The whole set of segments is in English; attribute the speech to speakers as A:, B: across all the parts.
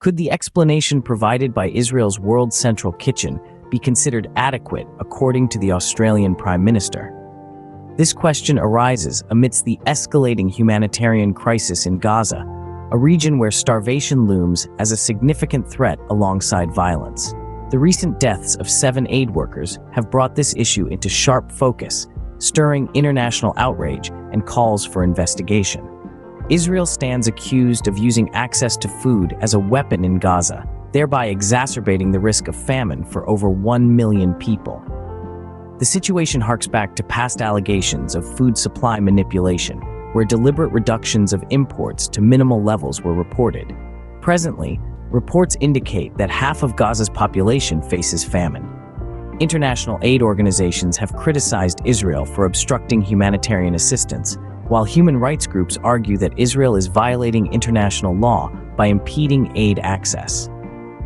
A: Could the explanation provided by Israel's World Central Kitchen be considered adequate, according to the Australian Prime Minister? This question arises amidst the escalating humanitarian crisis in Gaza, a region where starvation looms as a significant threat alongside violence. The recent deaths of 7 aid workers have brought this issue into sharp focus, stirring international outrage and calls for investigation. Israel stands accused of using access to food as a weapon in Gaza, thereby exacerbating the risk of famine for over 1 million people. The situation harks back to past allegations of food supply manipulation, where deliberate reductions of imports to minimal levels were reported. Presently, reports indicate that half of Gaza's population faces famine. International aid organizations have criticized Israel for obstructing humanitarian assistance, while human rights groups argue that Israel is violating international law by impeding aid access.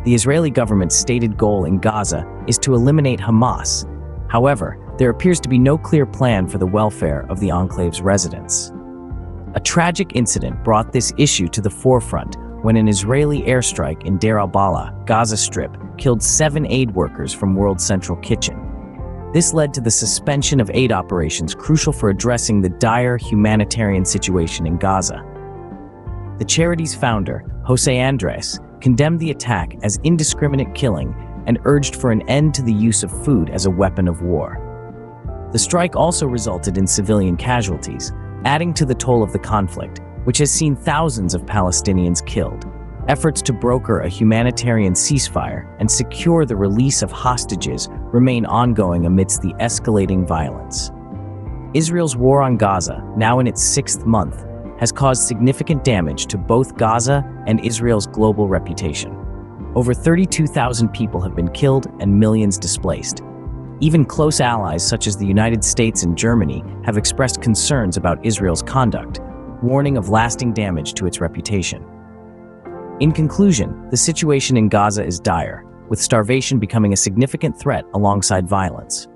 A: The Israeli government's stated goal in Gaza is to eliminate Hamas. However, there appears to be no clear plan for the welfare of the enclave's residents. A tragic incident brought this issue to the forefront when an Israeli airstrike in Deir al-Balah, Gaza Strip, killed 7 aid workers from World Central Kitchen. This led to the suspension of aid operations crucial for addressing the dire humanitarian situation in Gaza. The charity's founder, Jose Andres, condemned the attack as indiscriminate killing and urged for an end to the use of food as a weapon of war. The strike also resulted in civilian casualties, adding to the toll of the conflict, which has seen thousands of Palestinians killed. Efforts to broker a humanitarian ceasefire and secure the release of hostages remain ongoing amidst the escalating violence. Israel's war on Gaza, now in its 6th month, has caused significant damage to both Gaza and Israel's global reputation. Over 32,000 people have been killed and millions displaced. Even close allies such as the United States and Germany have expressed concerns about Israel's conduct, warning of lasting damage to its reputation. In conclusion, the situation in Gaza is dire, with starvation becoming a significant threat alongside violence.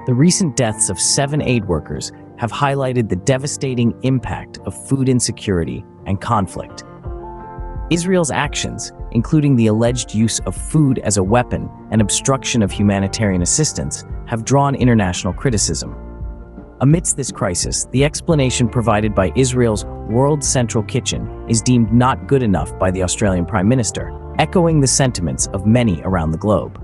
A: The recent deaths of 7 aid workers have highlighted the devastating impact of food insecurity and conflict. Israel's actions, including the alleged use of food as a weapon and obstruction of humanitarian assistance, have drawn international criticism. Amidst this crisis, the explanation provided by Israel's World Central Kitchen is deemed not good enough by the Australian Prime Minister, echoing the sentiments of many around the globe.